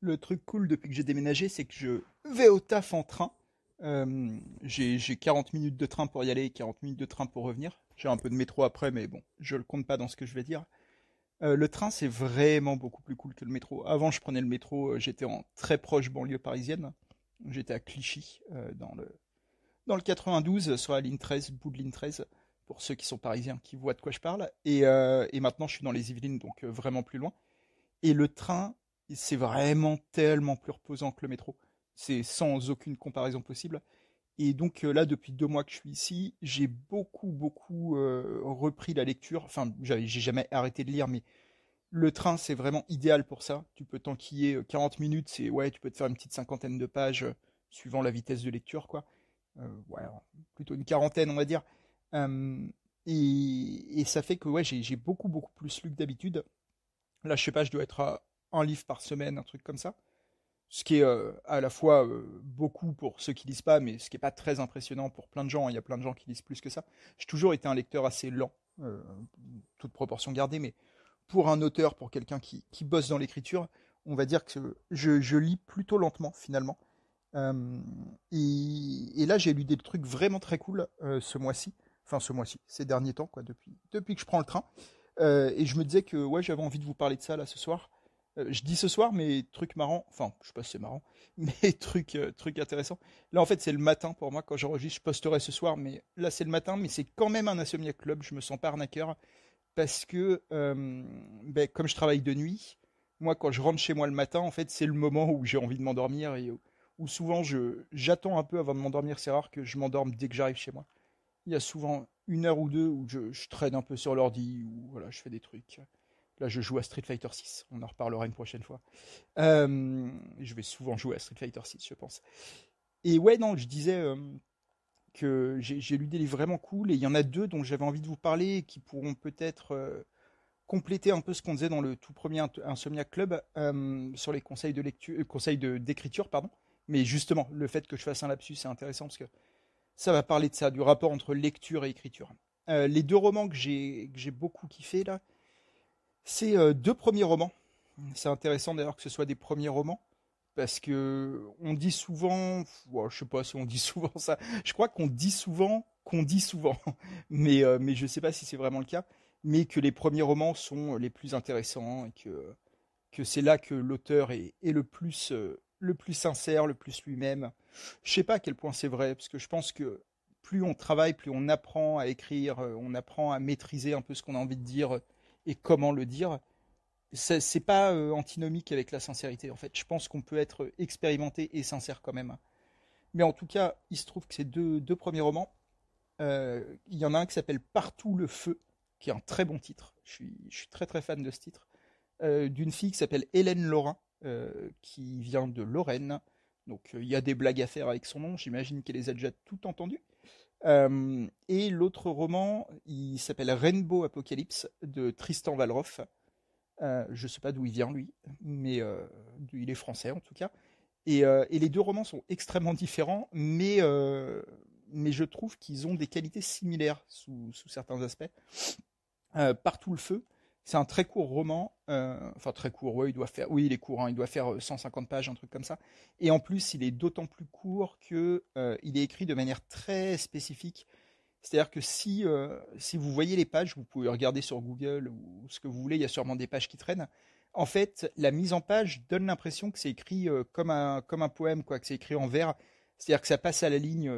Le truc cool depuis que j'ai déménagé, c'est que je vais au taf en train. J'ai 40 minutes de train pour y aller et 40 minutes de train pour revenir. J'ai un peu de métro après, mais bon, je le compte pas dans ce que je vais dire. Le train, c'est vraiment beaucoup plus cool que le métro. Avant, je prenais le métro, j'étais en très proche banlieue parisienne. J'étais à Clichy, dans le 92, sur la ligne 13, bout de ligne 13, pour ceux qui sont parisiens, qui voient de quoi je parle. Et maintenant, je suis dans les Yvelines, donc vraiment plus loin. Et le train, c'est vraiment tellement plus reposant que le métro. C'est sans aucune comparaison possible. Et donc là, depuis 2 mois que je suis ici, j'ai beaucoup repris la lecture. Enfin, j'ai jamais arrêté de lire, mais le train, c'est vraiment idéal pour ça. Tu peux t'enquiller 40 minutes, ouais, tu peux te faire une petite cinquantaine de pages, suivant la vitesse de lecture, quoi. Ouais, plutôt une quarantaine, on va dire. Euh, et ça fait que ouais, j'ai beaucoup plus lu que d'habitude. Là, je sais pas, je dois être à un livre par semaine, un truc comme ça. Ce qui est à la fois beaucoup pour ceux qui lisent pas, mais ce qui est pas très impressionnant pour plein de gens. Il y a plein de gens qui lisent plus que ça. J'ai toujours été un lecteur assez lent, euh, toute proportion gardée, mais pour un auteur, pour quelqu'un qui bosse dans l'écriture, on va dire que je lis plutôt lentement finalement. Euh, et là, j'ai lu des trucs vraiment très cool ce mois-ci. Enfin, ce mois-ci, ces derniers temps, quoi, depuis que je prends le train. Et je me disais que ouais, j'avais envie de vous parler de ça là ce soir. Je dis ce soir, mais truc marrant, enfin, je sais pas si c'est marrant, mais truc intéressant. Là, en fait, c'est le matin pour moi quand j'enregistre. Je posterai ce soir, mais là, c'est le matin, mais c'est quand même un Insomniac Club. Je me sens pas arnaqueur parce que, ben, comme je travaille de nuit, moi, quand je rentre chez moi le matin, en fait, c'est le moment où j'ai envie de m'endormir et où souvent j'attends un peu avant de m'endormir. C'est rare que je m'endorme dès que j'arrive chez moi. Il y a souvent 1 heure ou 2 où je traîne un peu sur l'ordi, ou voilà, je fais des trucs. Là, je joue à Street Fighter 6. On en reparlera une prochaine fois. Je vais souvent jouer à Street Fighter 6, je pense. Et ouais, non, je disais que j'ai lu des livres vraiment cool, et il y en a deux dont j'avais envie de vous parler, qui pourront peut-être compléter un peu ce qu'on disait dans le tout premier Insomniac Club, sur les conseils de lecture, d'écriture, pardon. Mais justement, le fait que je fasse un lapsus, c'est intéressant parce que ça va parler de ça, du rapport entre lecture et écriture. Les deux romans que j'ai beaucoup kiffé là, c'est deux premiers romans. C'est intéressant d'ailleurs que ce soit des premiers romans, parce que on dit souvent, ouais, je sais pas si on dit souvent ça, je crois qu'on dit souvent, mais je sais pas si c'est vraiment le cas, mais que les premiers romans sont les plus intéressants, et que c'est là que l'auteur est le plus sincère, le plus lui-même. Je sais pas à quel point c'est vrai, parce que je pense que plus on travaille, plus on apprend à écrire, on apprend à maîtriser un peu ce qu'on a envie de dire et comment le dire. C'est pas antinomique avec la sincérité, en fait. Je pense qu'on peut être expérimenté et sincère quand même. Mais en tout cas, il se trouve que ces deux premiers romans, il y en a un qui s'appelle Partout le feu, qui est un très bon titre. Je suis très fan de ce titre, d'une fille qui s'appelle Hélène Laurin, qui vient de Lorraine. Donc il y a des blagues à faire avec son nom, j'imagine qu'elle les a déjà toutes entendues. Et l'autre roman, il s'appelle Rainbow Apocalypse de Tristan Valroff. Je ne sais pas d'où il vient lui, mais il est français en tout cas. Et les deux romans sont extrêmement différents, mais je trouve qu'ils ont des qualités similaires sous certains aspects. Partout le feu, c'est un très court roman, enfin très court, ouais, oui, il est court, hein, il doit faire 150 pages, un truc comme ça. Et en plus, il est d'autant plus court que il est écrit de manière très spécifique. C'est-à-dire que si vous voyez les pages, vous pouvez regarder sur Google ou ce que vous voulez, il y a sûrement des pages qui traînent. En fait, la mise en page donne l'impression que c'est écrit comme un poème, quoi, que c'est écrit en vers. C'est-à-dire que ça passe à la ligne,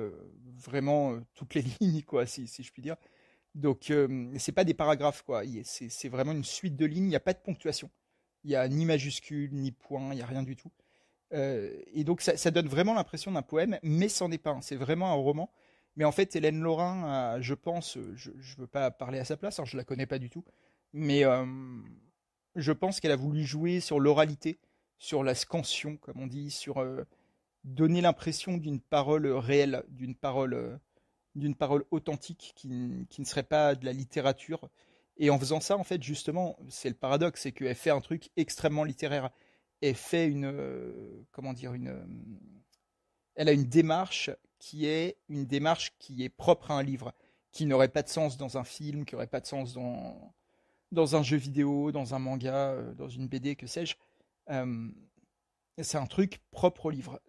vraiment toutes les lignes, quoi, si je puis dire. Donc, c'est pas des paragraphes, quoi. C'est vraiment une suite de lignes. Il n'y a pas de ponctuation. Il n'y a ni majuscule, ni point, il n'y a rien du tout. Et donc, ça donne vraiment l'impression d'un poème, mais c'en est pas un. C'est vraiment un roman. Mais en fait, Hélène Laurin, je pense, je ne veux pas parler à sa place, hein, je la connais pas du tout, mais je pense qu'elle a voulu jouer sur l'oralité, sur la scansion, comme on dit, sur donner l'impression d'une parole réelle, d'une parole authentique qui ne serait pas de la littérature. Et en faisant ça, en fait, justement, c'est le paradoxe, c'est qu'elle fait un truc extrêmement littéraire. Elle fait comment dire, elle a une démarche qui est propre à un livre, qui n'aurait pas de sens dans un film, qui n'aurait pas de sens dans un jeu vidéo, dans un manga, dans une BD, que sais-je. Euh, c'est un truc propre au livre,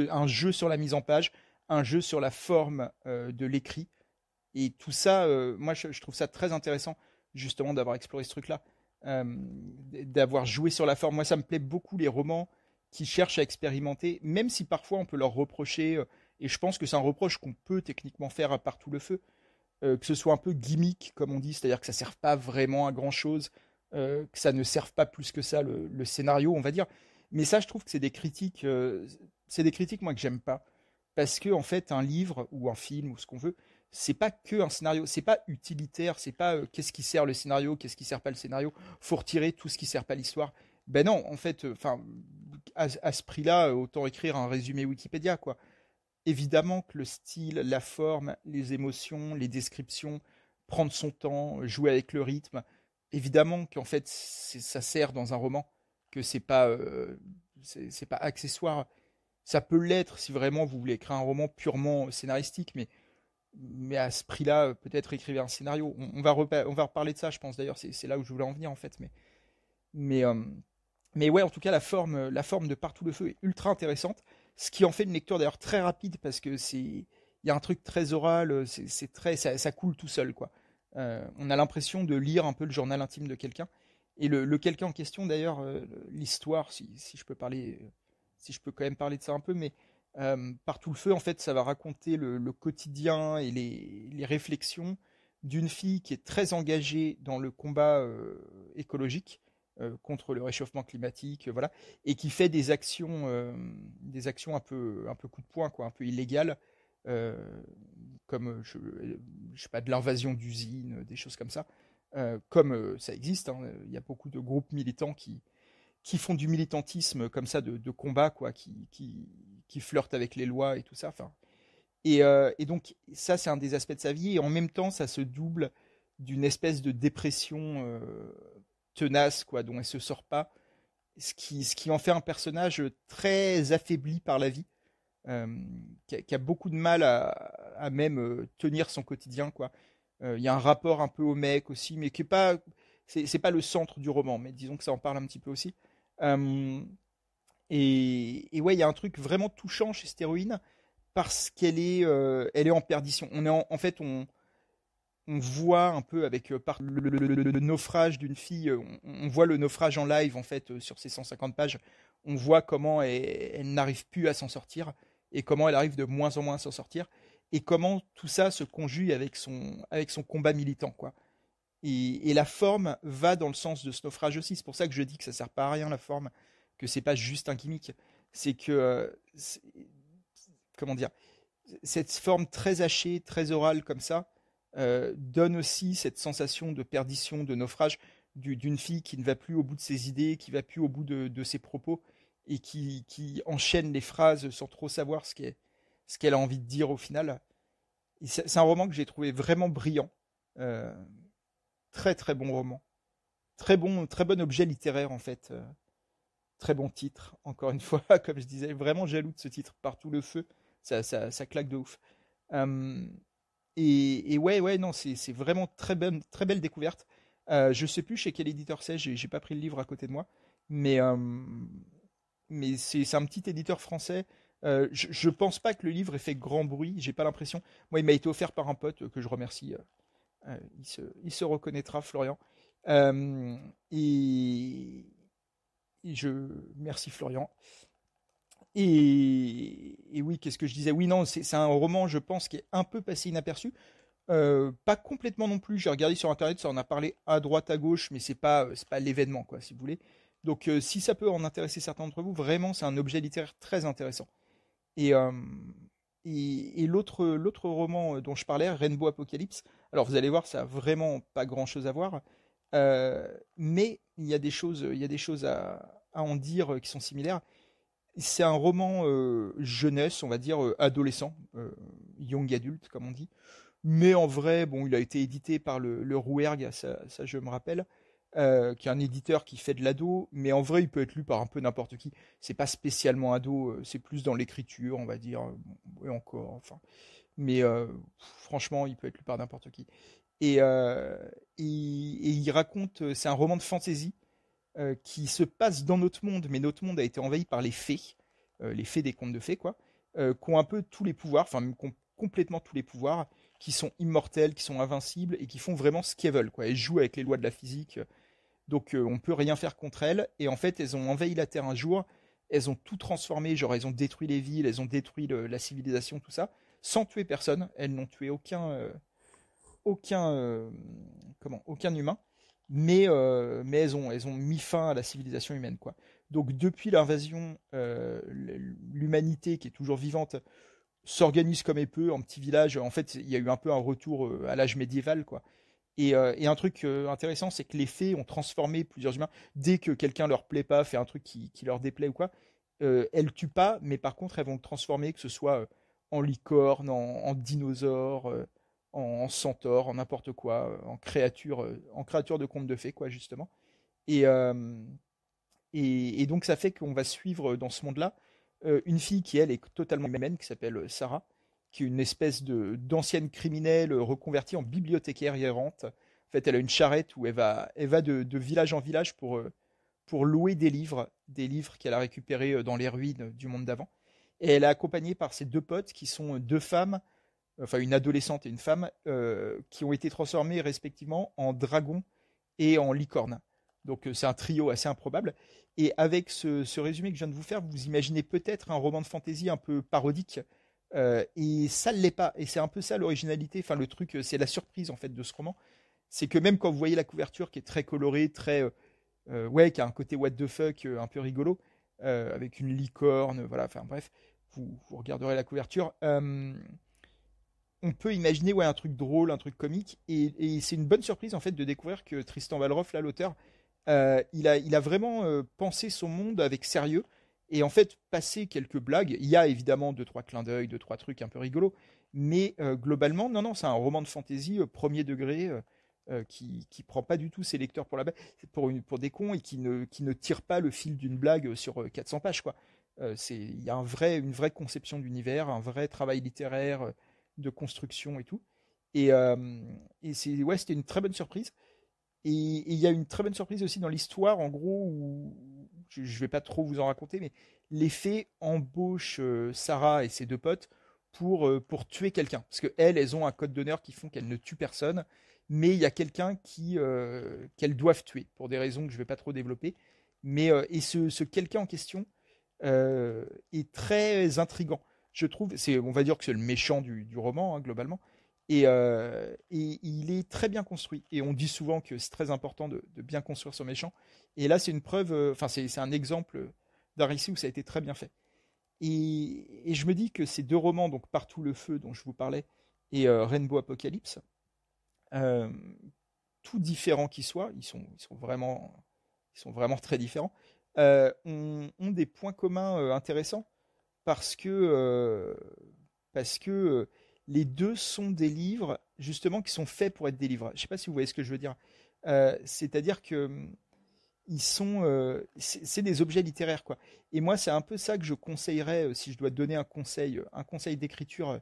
un jeu sur la mise en page, un jeu sur la forme de l'écrit. Et tout ça, moi, je trouve ça très intéressant, justement, d'avoir exploré ce truc-là, euh, d'avoir joué sur la forme. Moi, ça me plaît beaucoup, les romans qui cherchent à expérimenter, même si parfois on peut leur reprocher, et je pense que c'est un reproche qu'on peut techniquement faire à part tout le feu, que ce soit un peu gimmick, comme on dit, c'est-à-dire que ça ne serve pas vraiment à grand-chose, que ça ne serve pas plus que ça le scénario, on va dire. Mais ça, je trouve que c'est des critiques, moi, que j'aime pas. Parce que, en fait, un livre ou un film ou ce qu'on veut, c'est pas que un scénario, c'est pas utilitaire, c'est pas qu'est-ce qui sert le scénario, qu'est-ce qui sert pas le scénario, faut retirer tout ce qui sert pas l'histoire. Ben non, en fait, enfin, à ce prix-là, autant écrire un résumé Wikipédia, quoi. Évidemment que le style, la forme, les émotions, les descriptions, prendre son temps, jouer avec le rythme, évidemment qu'en fait ça sert dans un roman, que c'est pas accessoire. Ça peut l'être si vraiment vous voulez écrire un roman purement scénaristique, mais à ce prix-là, peut-être écrivez un scénario. On va reparler de ça, je pense d'ailleurs, c'est là où je voulais en venir en fait. Mais, euh, mais ouais, en tout cas, la forme de Partout le feu est ultra intéressante, ce qui en fait une lecture d'ailleurs très rapide parce que il y a un truc très oral, ça coule tout seul quoi. On a l'impression de lire un peu le journal intime de quelqu'un. Et le quelqu'un en question d'ailleurs, l'histoire, si je peux parler, si je peux quand même parler de ça un peu, mais Partout le feu, en fait, ça va raconter le quotidien et les réflexions d'une fille qui est très engagée dans le combat écologique contre le réchauffement climatique, voilà, et qui fait des actions un peu coup de poing, quoi, un peu illégales, euh, comme je sais pas de l'invasion d'usines, des choses comme ça, comme ça existe. Hein, il y a beaucoup de groupes militants qui font du militantisme comme ça de combat, quoi, qui flirtent avec les lois et tout ça. Enfin, et donc ça, c'est un des aspects de sa vie, et en même temps, ça se double d'une espèce de dépression tenace, quoi, dont elle se sort pas, ce qui en fait un personnage très affaibli par la vie, euh, qui a beaucoup de mal à même tenir son quotidien, quoi. Il y a un rapport un peu au mec aussi, mais qui est pas, c'est pas le centre du roman, mais disons que ça en parle un petit peu aussi. Euh, et ouais, il y a un truc vraiment touchant chez cette héroïne parce elle est en perdition. En fait, on voit un peu avec par le naufrage d'une fille, on voit le naufrage en live en fait sur ces 150 pages. On voit comment elle n'arrive plus à s'en sortir et comment elle arrive de moins en moins à s'en sortir et comment tout ça se conjugue avec son combat militant quoi. Et la forme va dans le sens de ce naufrage aussi. C'est pour ça que je dis que ça sert pas à rien la forme, que c'est pas juste un gimmick. C'est que comment dire, cette forme très hachée, très orale comme ça, donne aussi cette sensation de perdition, de naufrage d'une fille qui ne va plus au bout de ses idées, qui va plus au bout de ses propos et qui enchaîne les phrases sans trop savoir ce qu'elle a envie de dire au final. C'est un roman que j'ai trouvé vraiment brillant. Euh, Très très bon roman. Très bon objet littéraire en fait. Très bon titre, encore une fois, comme je disais, vraiment jaloux de ce titre, Partout le feu, ça claque de ouf. Euh, et ouais, ouais, non, c'est vraiment très belle découverte. Je sais plus chez quel éditeur c'est, j'ai pas pris le livre à côté de moi, mais, euh, mais c'est un petit éditeur français. Je pense pas que le livre ait fait grand bruit, j'ai pas l'impression. Moi, il m'a été offert par un pote que je remercie. Il se reconnaîtra, Florian. Euh, et, et je merci Florian. Et oui, qu'est-ce que je disais? Oui, non, c'est un roman, je pense, qui est un peu passé inaperçu. Pas complètement non plus. J'ai regardé sur internet, ça en a parlé à droite, à gauche, mais c'est pas l'événement, quoi, si vous voulez. Donc, si ça peut en intéresser certains d'entre vous, vraiment, c'est un objet littéraire très intéressant. Et, euh, et l'autre roman dont je parlais, Rainbow Apocalypse, alors vous allez voir, ça a vraiment pas grand-chose à voir, mais il y a des choses à en dire qui sont similaires. C'est un roman jeunesse, on va dire adolescent, young adult comme on dit. Mais en vrai, bon, il a été édité par le Rouergue, ça je me rappelle, qui est un éditeur qui fait de l'ado, mais en vrai il peut être lu par un peu n'importe qui. C'est pas spécialement ado, c'est plus dans l'écriture, on va dire, et encore, enfin. Mais franchement, il peut être lu par n'importe qui. Et, et il raconte, c'est un roman de fantasy qui se passe dans notre monde, mais notre monde a été envahi par les fées des contes de fées, quoi, qui ont un peu tous les pouvoirs, enfin même complètement tous les pouvoirs, qui sont immortels, qui sont invincibles et qui font vraiment ce qu'elles veulent, quoi. Elles jouent avec les lois de la physique, donc on peut rien faire contre elles. Et en fait, elles ont envahi la Terre un jour, elles ont tout transformé, genre elles ont détruit les villes, elles ont détruit la civilisation, tout ça, sans tuer personne. Elles n'ont tué aucun, aucun humain, mais elles ont mis fin à la civilisation humaine, quoi. Donc depuis l'invasion, l'humanité qui est toujours vivante s'organise comme elle peut en petits villages. En fait, il y a eu un peu un retour à l'âge médiéval, quoi. Et un truc intéressant, c'est que les fées ont transformé plusieurs humains. Dès que quelqu'un leur plaît pas, fait un truc qui leur déplaît ou quoi, elles tuent pas, mais par contre, elles vont le transformer, que ce soit en licorne, en dinosaure, en centaure, en n'importe quoi, en créature de conte de fées, quoi, justement. Et, euh, et donc, ça fait qu'on va suivre dans ce monde-là une fille qui, elle, est totalement humaine, qui s'appelle Sarah, qui est une espèce d'ancienne criminelle reconvertie en bibliothécaire errante. En fait, elle a une charrette où elle va de village en village pour louer des livres qu'elle a récupérés dans les ruines du monde d'avant. Et elle est accompagnée par ses deux potes qui sont deux femmes, enfin une adolescente et une femme, qui ont été transformées respectivement en dragon et en licorne. Donc c'est un trio assez improbable. Et avec ce résumé que je viens de vous faire, vous imaginez peut-être un roman de fantasy un peu parodique. Et ça ne l'est pas. Et c'est un peu ça l'originalité. Enfin, le truc, c'est la surprise en fait de ce roman. C'est que même quand vous voyez la couverture qui est très colorée, ouais, qui a un côté what the fuck un peu rigolo, avec une licorne, voilà, enfin bref, vous regarderez la couverture. On peut imaginer ouais, un truc drôle, un truc comique, et c'est une bonne surprise en fait de découvrir que Tristan Walroff, là, l'auteur, il a vraiment pensé son monde avec sérieux, et en fait passé quelques blagues. Il y a évidemment deux trois clins d'œil, deux trois trucs un peu rigolos, mais globalement, non, non, c'est un roman de fantasy premier degré. Qui prend pas du tout ses lecteurs pour pour des cons et qui ne tire pas le fil d'une blague sur 400 pages, quoi. Il y a une vraie conception d'univers, un vrai travail littéraire, de construction et tout. Et, euh, ouais, c'était une très bonne surprise. Et il y a une très bonne surprise aussi dans l'histoire, en gros, où je ne vais pas trop vous en raconter, mais les fées embauchent Sarah et ses deux potes pour tuer quelqu'un. Parce qu'elles ont un code d'honneur qui font qu'elles ne tuent personne, mais il y a quelqu'un qu'elles doivent tuer, pour des raisons que je ne vais pas trop développer. Et ce quelqu'un en question est très intrigant. Je trouve, on va dire que c'est le méchant du roman, hein, globalement. Et il est très bien construit. Et on dit souvent que c'est très important de bien construire son méchant. Et là, c'est une preuve, enfin, c'est un exemple d'un récit où ça a été très bien fait. Et je me dis que ces deux romans, donc Partout le feu dont je vous parlais, et Rainbow Apocalypse, euh, tout différents qu'ils soient, ils sont vraiment très différents, ont des points communs intéressants parce que les deux sont des livres justement qui sont faits pour être des livres. Je ne sais pas si vous voyez ce que je veux dire. C'est-à-dire que c'est des objets littéraires, quoi. Et moi, c'est un peu ça que je conseillerais si je dois donner un conseil d'écriture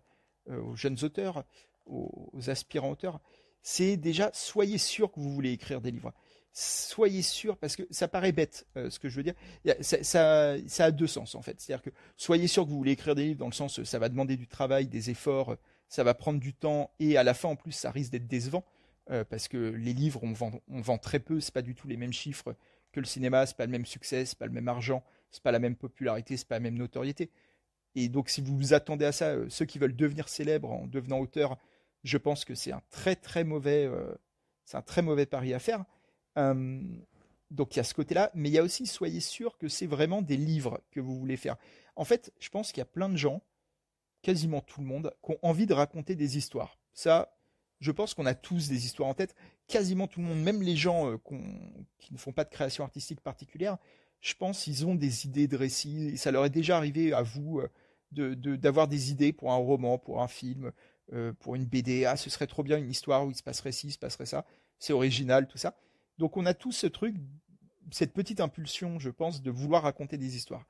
aux jeunes auteurs, aux aspirants auteurs. C'est déjà soyez sûr que vous voulez écrire des livres. Soyez sûr, parce que ça paraît bête, ce que je veux dire. Ça a deux sens en fait. C'est-à-dire que soyez sûr que vous voulez écrire des livres dans le sens ça va demander du travail, des efforts, ça va prendre du temps et à la fin en plus ça risque d'être décevant parce que les livres on vend très peu, c'est pas du tout les mêmes chiffres que le cinéma, c'est pas le même succès, c'est pas le même argent, c'est pas la même popularité, c'est pas la même notoriété. Et donc si vous vous attendez à ça, ceux qui veulent devenir célèbres en devenant auteur, je pense que c'est un très mauvais pari à faire. Euh, donc il y a ce côté-là, mais il y a aussi, soyez sûr que c'est vraiment des livres que vous voulez faire. En fait, je pense qu'il y a plein de gens, quasiment tout le monde, qui ont envie de raconter des histoires. Ça, je pense qu'on a tous des histoires en tête. Quasiment tout le monde, même les gens qui ne font pas de création artistique particulière, je pense qu'ils ont des idées de récits. Et ça leur est déjà arrivé à vous d'avoir des idées pour un roman, pour un film, pour une BD. Ah, ce serait trop bien une histoire où il se passerait ci, il se passerait ça. C'est original, tout ça. Donc on a tous ce truc, cette petite impulsion, je pense, de vouloir raconter des histoires.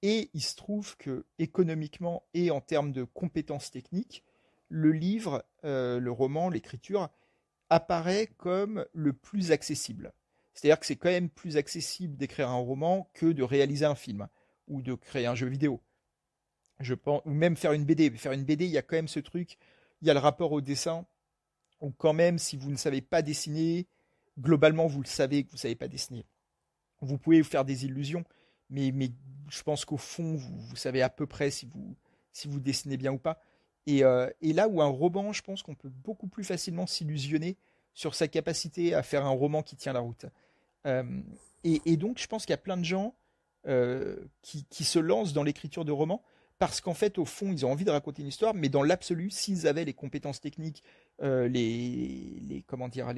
Et il se trouve que économiquement et en termes de compétences techniques, le livre, le roman, l'écriture apparaît comme le plus accessible. C'est-à-dire que c'est quand même plus accessible d'écrire un roman que de réaliser un film ou de créer un jeu vidéo. Je pense, ou même faire une BD. Faire une BD, il y a quand même ce truc, il y a le rapport au dessin, ou quand même, si vous ne savez pas dessiner, globalement, vous le savez que vous ne savez pas dessiner. Vous pouvez vous faire des illusions, mais je pense qu'au fond, vous savez à peu près si vous dessinez bien ou pas. Et là où un roman, je pense qu'on peut beaucoup plus facilement s'illusionner sur sa capacité à faire un roman qui tient la route. Euh, et donc, je pense qu'il y a plein de gens qui se lancent dans l'écriture de romans parce qu'en fait, au fond, ils ont envie de raconter une histoire, mais dans l'absolu, s'ils avaient les compétences techniques, comment dire,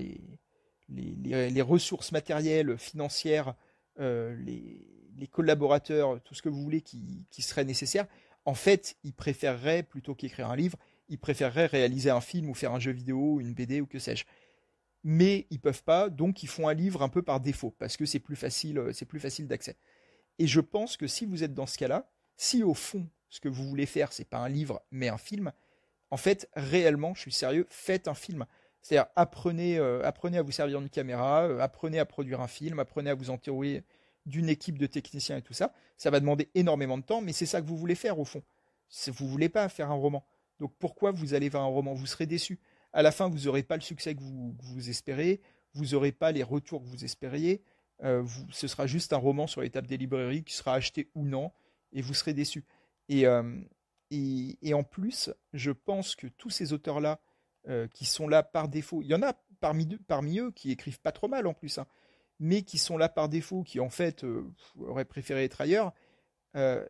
les ressources matérielles, financières, les collaborateurs, tout ce que vous voulez qui serait nécessaire, en fait, ils préféreraient, plutôt qu'écrire un livre, ils préféreraient réaliser un film ou faire un jeu vidéo, une BD ou que sais-je. Mais ils peuvent pas, donc ils font un livre un peu par défaut, parce que c'est plus facile d'accès. Et je pense que si vous êtes dans ce cas-là, si au fond, ce que vous voulez faire, c'est pas un livre, mais un film, en fait, réellement, je suis sérieux, faites un film. C'est-à-dire, apprenez à vous servir d'une caméra, apprenez à produire un film, apprenez à vous entourer d'une équipe de techniciens et tout ça. Ça va demander énormément de temps, mais c'est ça que vous voulez faire au fond. Vous ne voulez pas faire un roman. Donc pourquoi vous allez vers un roman? Vous serez déçu. À la fin, vous n'aurez pas le succès que vous espérez, vous n'aurez pas les retours que vous espériez. Ce sera juste un roman sur les tables des librairies qui sera acheté ou non, et vous serez déçu. Et, euh, et en plus, je pense que tous ces auteurs-là, qui sont là par défaut, il y en a parmi eux qui écrivent pas trop mal en plus, hein, mais qui sont là par défaut, qui en fait auraient préféré être ailleurs,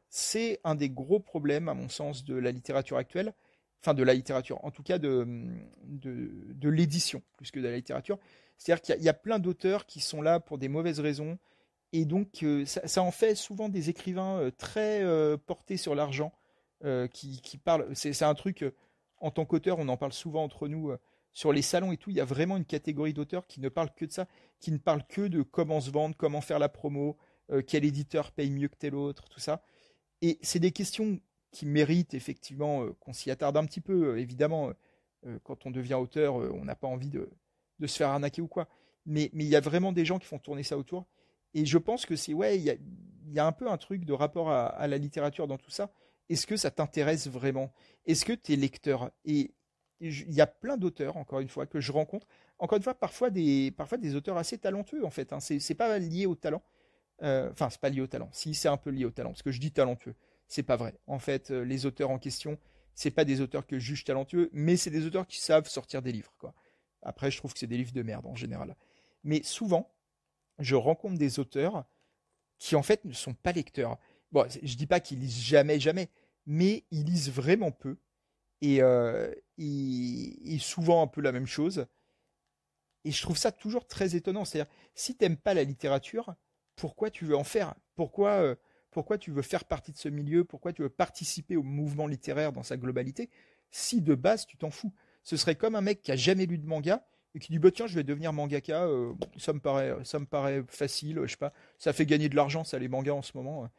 c'est un des gros problèmes, à mon sens, de la littérature actuelle, enfin de la littérature, en tout cas de l'édition, plus que de la littérature. C'est-à-dire qu'il y a plein d'auteurs qui sont là pour des mauvaises raisons, et donc ça en fait souvent des écrivains très portés sur l'argent, qui parlent. C'est un truc, en tant qu'auteur, on en parle souvent entre nous, sur les salons et tout, il y a vraiment une catégorie d'auteurs qui ne parlent que de ça, qui ne parlent que de comment se vendre, comment faire la promo, quel éditeur paye mieux que tel autre, tout ça. Et c'est des questions qui méritent effectivement qu'on s'y attarde un petit peu. Évidemment, quand on devient auteur, on n'a pas envie de se faire arnaquer ou quoi. Mais il y a vraiment des gens qui font tourner ça autour. Et je pense que c'est, ouais, il y a un peu un truc de rapport à la littérature dans tout ça. Est-ce que ça t'intéresse vraiment? Est-ce que tu es lecteur? Et il y a plein d'auteurs, encore une fois, que je rencontre. Encore une fois, parfois des auteurs assez talentueux, en fait, hein. C'est pas lié au talent. Enfin, c'est pas lié au talent. Si, c'est un peu lié au talent, parce que je dis talentueux. C'est pas vrai. En fait, les auteurs en question, c'est pas des auteurs que je juge talentueux, mais c'est des auteurs qui savent sortir des livres, quoi. Après, je trouve que c'est des livres de merde en général. Mais souvent, je rencontre des auteurs qui en fait ne sont pas lecteurs. Bon, je dis pas qu'ils lisent jamais, jamais, mais ils lisent vraiment peu et souvent un peu la même chose. Et je trouve ça toujours très étonnant. C'est-à-dire, si t'aimes pas la littérature, pourquoi tu veux en faire? Pourquoi tu veux faire partie de ce milieu? Pourquoi tu veux participer au mouvement littéraire dans sa globalité? Si de base tu t'en fous. Ce serait comme un mec qui a jamais lu de manga et qui dit bah tiens je vais devenir mangaka. Ça me paraît facile. Je sais pas. Ça fait gagner de l'argent ça les mangas en ce moment.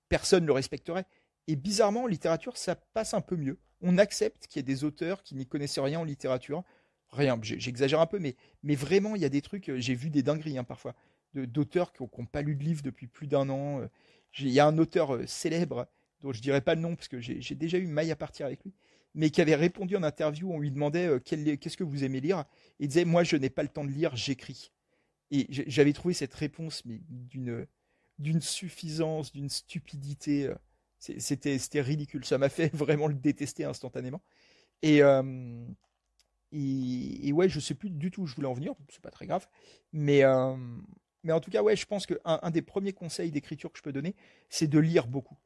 Personne ne le respecterait. Et bizarrement en littérature ça passe un peu mieux. On accepte qu'il y ait des auteurs qui n'y connaissent rien en littérature. Rien, j'exagère un peu, mais vraiment, il y a des trucs, j'ai vu des dingueries hein, parfois, d'auteurs qui n'ont pas lu de livre depuis plus d'un an. Il y a un auteur célèbre, dont je dirais pas le nom, parce que j'ai déjà eu maille à partir avec lui, mais qui avait répondu en interview, on lui demandait qu'est-ce que vous aimez lire, et il disait, moi je n'ai pas le temps de lire, j'écris. Et j'avais trouvé cette réponse mais d'une suffisance, d'une stupidité, c'était ridicule, ça m'a fait vraiment le détester instantanément. Et, et ouais, je sais plus du tout où je voulais en venir, c'est pas très grave. Mais, euh, mais en tout cas, ouais, je pense qu'un des premiers conseils d'écriture que je peux donner, c'est de lire beaucoup.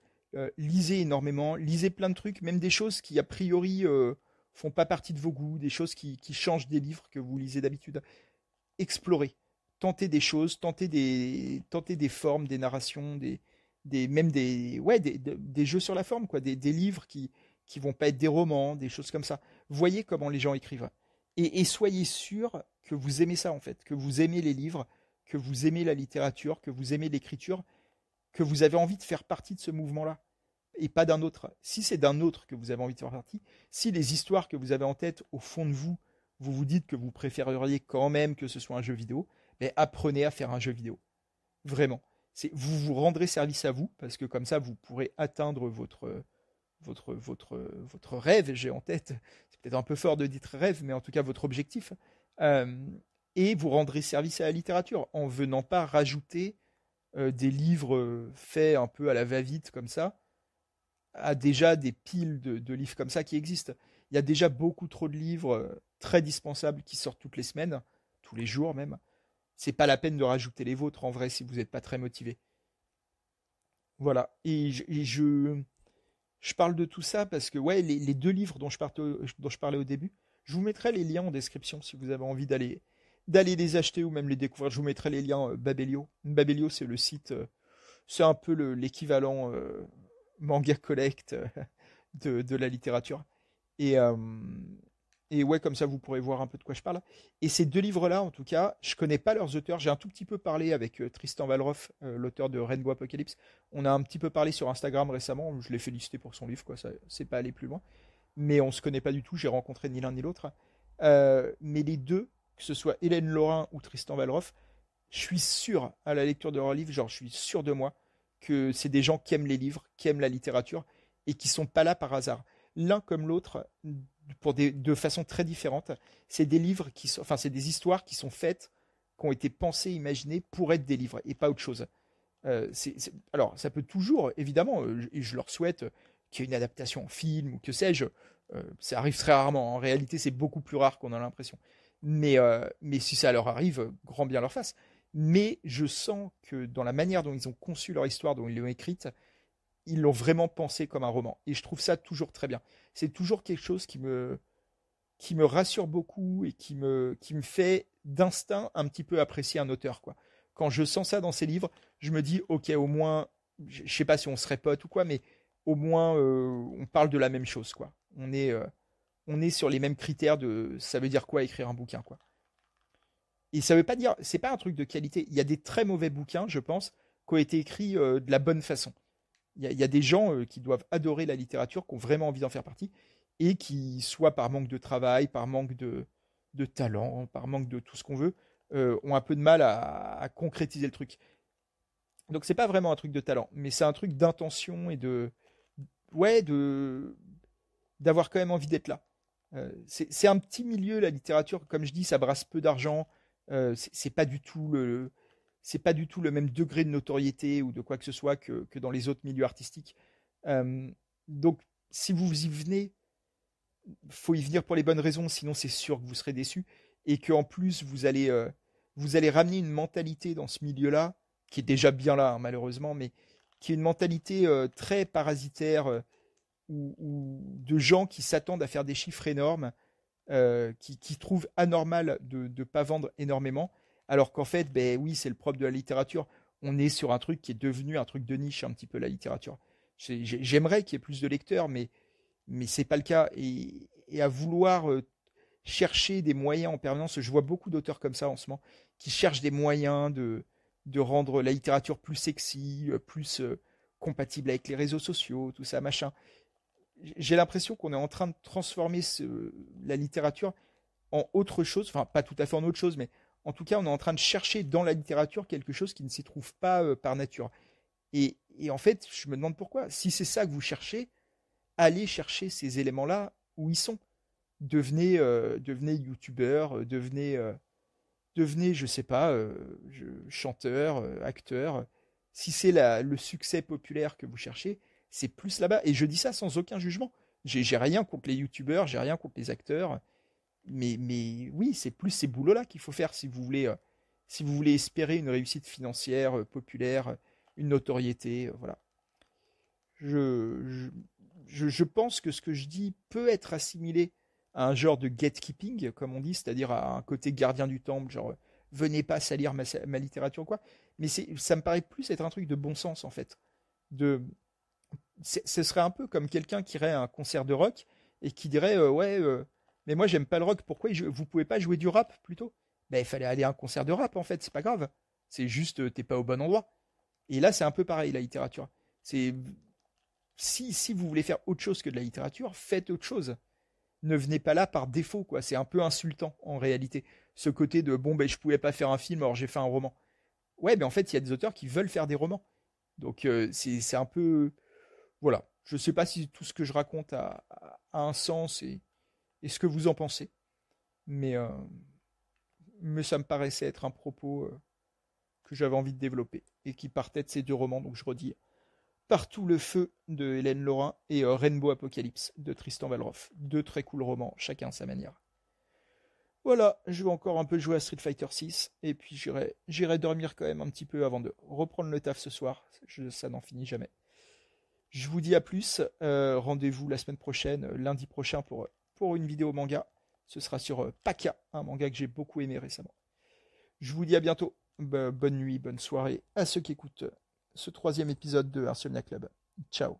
Lisez énormément, lisez plein de trucs, même des choses qui a priori font pas partie de vos goûts, des choses qui changent des livres que vous lisez d'habitude. Explorez, tentez des choses, tentez des formes, des narrations, même des jeux sur la forme, quoi, des livres qui vont pas être des romans, des choses comme ça. Voyez comment les gens écrivent. Et soyez sûr que vous aimez ça, en fait, que vous aimez les livres, que vous aimez la littérature, que vous aimez l'écriture, que vous avez envie de faire partie de ce mouvement-là, et pas d'un autre. Si c'est d'un autre que vous avez envie de faire partie, si les histoires que vous avez en tête, au fond de vous, vous vous dites que vous préféreriez quand même que ce soit un jeu vidéo, mais apprenez à faire un jeu vidéo. Vraiment. Vous vous rendrez service à vous, parce que comme ça, vous pourrez atteindre votre rêve, j'ai en tête. C'est peut-être un peu fort de dire rêve, mais en tout cas votre objectif. Euh, et vous rendrez service à la littérature en venant pas rajouter des livres faits un peu à la va-vite comme ça, à déjà des piles de livres comme ça qui existent. Il y a déjà beaucoup trop de livres très dispensables qui sortent toutes les semaines, tous les jours même. C'est pas la peine de rajouter les vôtres en vrai si vous n'êtes pas très motivé. Voilà. Je parle de tout ça parce que ouais, les deux livres dont je parlais au début, je vous mettrai les liens en description si vous avez envie d'aller les acheter ou même les découvrir. Je vous mettrai les liens Babelio. Babelio, c'est le site, c'est un peu l'équivalent manga collect de la littérature. Et, euh, et ouais, comme ça, vous pourrez voir un peu de quoi je parle. Et ces deux livres-là, en tout cas, je connais pas leurs auteurs. J'ai un tout petit peu parlé avec Tristan Valroff, l'auteur de Rainbow Apocalypse. On a un petit peu parlé sur Instagram récemment. Je l'ai félicité pour son livre, quoi. Ça, c'est pas aller plus loin. Mais on se connaît pas du tout. J'ai rencontré ni l'un ni l'autre. Mais les deux, que ce soit Hélène Laurin ou Tristan Valroff, je suis sûr à la lecture de leurs livres, genre je suis sûr de moi que c'est des gens qui aiment les livres, qui aiment la littérature et qui sont pas là par hasard. L'un comme l'autre, de façon très différente, c'est des livres enfin c'est des histoires qui sont faites, qui ont été pensées, imaginées pour être des livres et pas autre chose. Alors ça peut toujours, évidemment, et je leur souhaite qu'il y ait une adaptation en film ou que sais-je. Ça arrive très rarement. En réalité, c'est beaucoup plus rare qu'on a l'impression. Mais si ça leur arrive, grand bien leur face. Mais je sens que dans la manière dont ils ont conçu leur histoire, dont ils l'ont écrite, ils l'ont vraiment pensé comme un roman. Et je trouve ça toujours très bien. C'est toujours quelque chose qui me rassure beaucoup et qui me fait d'instinct un petit peu apprécier un auteur, quoi. Quand je sens ça dans ses livres, je me dis, ok, au moins, je sais pas si on serait potes ou quoi, mais au moins, on parle de la même chose, quoi. On est sur les mêmes critères de ça veut dire quoi écrire un bouquin, quoi. Et ça veut pas dire, c'est pas un truc de qualité. Il y a des très mauvais bouquins, je pense, qui ont été écrits de la bonne façon. Il y a des gens qui doivent adorer la littérature, qui ont vraiment envie d'en faire partie, et qui, soit par manque de travail, par manque de talent, par manque de tout ce qu'on veut, ont un peu de mal à concrétiser le truc. Donc c'est pas vraiment un truc de talent, mais c'est un truc d'intention et ouais, d'avoir quand même envie d'être là. C'est un petit milieu, la littérature, comme je dis, ça brasse peu d'argent. C'est pas du tout c'est pas du tout le même degré de notoriété ou de quoi que ce soit que dans les autres milieux artistiques. Euh, donc, si vous y venez, faut y venir pour les bonnes raisons, sinon c'est sûr que vous serez déçu et qu'en plus vous allez ramener une mentalité dans ce milieu-là qui est déjà bien là, hein, malheureusement, mais qui est une mentalité très parasitaire ou de gens qui s'attendent à faire des chiffres énormes, qui trouvent anormal de ne pas vendre énormément, alors qu'en fait, ben oui, c'est le propre de la littérature. On est sur un truc qui est devenu un truc de niche, un petit peu la littérature. J'aimerais qu'il y ait plus de lecteurs, mais c'est pas le cas. Et à vouloir chercher des moyens en permanence, je vois beaucoup d'auteurs comme ça en ce moment, qui cherchent des moyens de rendre la littérature plus sexy, plus compatible avec les réseaux sociaux, tout ça, machin. J'ai l'impression qu'on est en train de transformer la littérature en autre chose, enfin pas tout à fait en autre chose, mais en tout cas on est en train de chercher dans la littérature quelque chose qui ne s'y trouve pas par nature. Et en fait, je me demande pourquoi. Si c'est ça que vous cherchez, allez chercher ces éléments-là où ils sont. Devenez youtubeur, devenez, je sais pas, chanteur, acteur. Si c'est le succès populaire que vous cherchez, c'est plus là-bas. Et je dis ça sans aucun jugement. J'ai rien contre les youtubeurs, j'ai rien contre les acteurs. Mais oui, c'est plus ces boulots-là qu'il faut faire si vous voulez espérer une réussite financière, populaire, une notoriété, voilà. Je, je pense que ce que je dis peut être assimilé à un genre de gatekeeping, comme on dit, c'est-à-dire à un côté gardien du temple, genre venez pas salir ma littérature, quoi. Mais ça me paraît plus être un truc de bon sens, en fait. De, Ce serait un peu comme quelqu'un qui irait à un concert de rock et qui dirait ouais, mais moi j'aime pas le rock, pourquoi vous pouvez pas jouer du rap plutôt? Ben il fallait aller à un concert de rap en fait, c'est pas grave. C'est juste t'es pas au bon endroit. Et là c'est un peu pareil la littérature. C'est si vous voulez faire autre chose que de la littérature, faites autre chose. ne venez pas là par défaut, quoi. C'est un peu insultant, en réalité. Ce côté de, bon, ben, je pouvais pas faire un film, alors j'ai fait un roman. Ouais, mais en fait, il y a des auteurs qui veulent faire des romans. Donc, c'est un peu... Voilà. Je sais pas si tout ce que je raconte a un sens et ce que vous en pensez. Mais, euh, mais ça me paraissait être un propos que j'avais envie de développer et qui partait de ces deux romans. Donc, je redis Partout le feu de Hélène Laurin et Rainbow Apocalypse de Tristan Valroff. Deux très cool romans, chacun à sa manière. Voilà, je vais encore un peu jouer à Street Fighter 6 et puis j'irai dormir quand même un petit peu avant de reprendre le taf ce soir. Ça n'en finit jamais. Je vous dis à plus. Rendez-vous la semaine prochaine, lundi prochain pour une vidéo manga. Ce sera sur Paka, un manga que j'ai beaucoup aimé récemment. Je vous dis à bientôt. Bonne nuit, bonne soirée à ceux qui écoutent ce troisième épisode de Insomnia Club. Ciao.